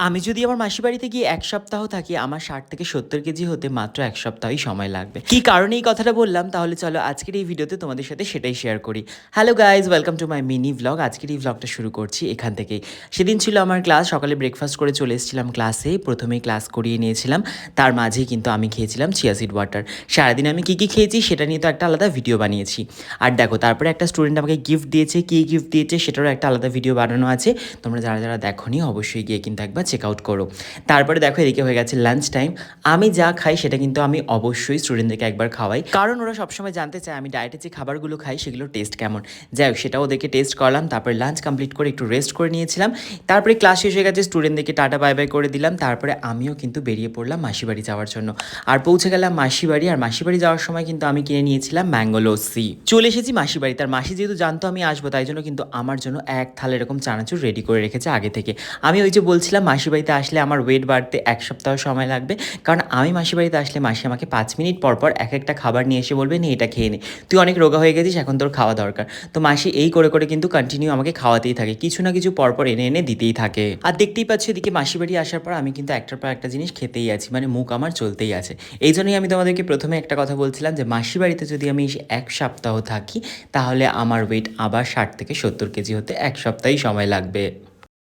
আমি যদি আমার মাসির বাড়িতে গিয়ে ১ সপ্তাহ থাকি, আমার ৬০ থেকে ৭০ কেজি হতে মাত্র ১ সপ্তাহই সময় লাগবে। কি কারণে এই কথাটা বললাম? তাহলে চলো আজকের এই ভিডিওতে তোমাদের সাথে সেটাই শেয়ার করি। Hello guys, welcome to my mini vlog. আজকের এই ভ্লগটা শুরু করছি এখান থেকেই। সেদিন ছিল আমার ক্লাস, সকালে ব্রেকফাস্ট করে চলে এসেছিলাম ক্লাসে। প্রথমেই ক্লাস করিয়ে নিয়েছিলাম, তার মাঝেই কিন্তু আমি খেয়েছিলাম চিয়া সিড ওয়াটার। সারাদিন আমি কী কী খেয়েছি সেটা নিয়ে তো একটা আলাদা ভিডিও বানিয়েছি। আর দেখো, তারপরে একটা স্টুডেন্ট আমাকে গিফট দিয়েছে, কী গিফট দিয়েছে সেটারও একটা আলাদা ভিডিও বানানো আছে। তোমরা যারা যারা দেখোনি অবশ্যই গিয়ে কিন্তু একবার চেক আউট করো। তারপরে দেখো, এদিকে হয়ে গেছে লাঞ্চ টাইম। আমি যা খাই সেটা কিন্তু আমি অবশ্যই স্টুডেন্টদেরকে একবার খাওয়াই, কারণ ওরা সবসময় জানতে চায় আমি ডায়েটে যে খাবারগুলো খাই সেগুলো টেস্ট কেমন। যাই হোক, সেটাও ওদেরকে টেস্ট করলাম। তারপরে লাঞ্চ কমপ্লিট করে একটু রেস্ট করে নিয়েছিলাম। তারপরে ক্লাস শেষ হয়ে গেছে, স্টুডেন্টদেরকে টাটা বাই বাই করে দিলাম। তারপরে আমিও কিন্তু বেরিয়ে পড়লাম মাসি বাড়ি যাওয়ার জন্য। আর পৌঁছে গেলাম মাসি বাড়ি। আর মাসি বাড়ি যাওয়ার সময় কিন্তু আমি কিনে নিয়েছিলাম ম্যাঙ্গো লস্যি। চলে এসেছি মাসি বাড়ি। তার মাসি যেহেতু জানতো আমি আসবো, তাই জন্য কিন্তু আমার জন্য এক থাল এরকম চানাচুর রেডি করে রেখেছে আগে থেকে। আমি ওই যে বলছিলাম মাসি বাড়িতে আসলে আমার ওয়েট বাড়তে ১ সপ্তাহ সময় লাগবে, কারণ আমি মাসি বাড়িতে আসলে মাসি আমাকে ৫ মিনিট পর পর এক একটা খাবার নিয়ে এসে বলবে, নে এটা খেয়ে নে, তুই অনেক রোগা হয়ে গেছিস, এখন তোর খাওয়া দরকার। তো মাসি এই করে করে কিন্তু কন্টিনিউ আমাকে খাওয়াতেই থাকে, কিছু না কিছু পরপর এনে এনে দিতেই থাকে। আর দেখতেই পাচ্ছি এদিকে মাসি বাড়ি আসার পর আমি কিন্তু একটার পর একটা জিনিস খেতেই আছি, মানে মুখ আমার চলতেই আছে। এই জন্যই আমি তোমাদেরকে প্রথমে একটা কথা বলছিলাম যে মাসি বাড়িতে যদি আমি ১ সপ্তাহ থাকি, তাহলে আমার ওয়েট আবার ৬০ থেকে ৭০ কেজি হতে ১ সপ্তাহই সময় লাগবে।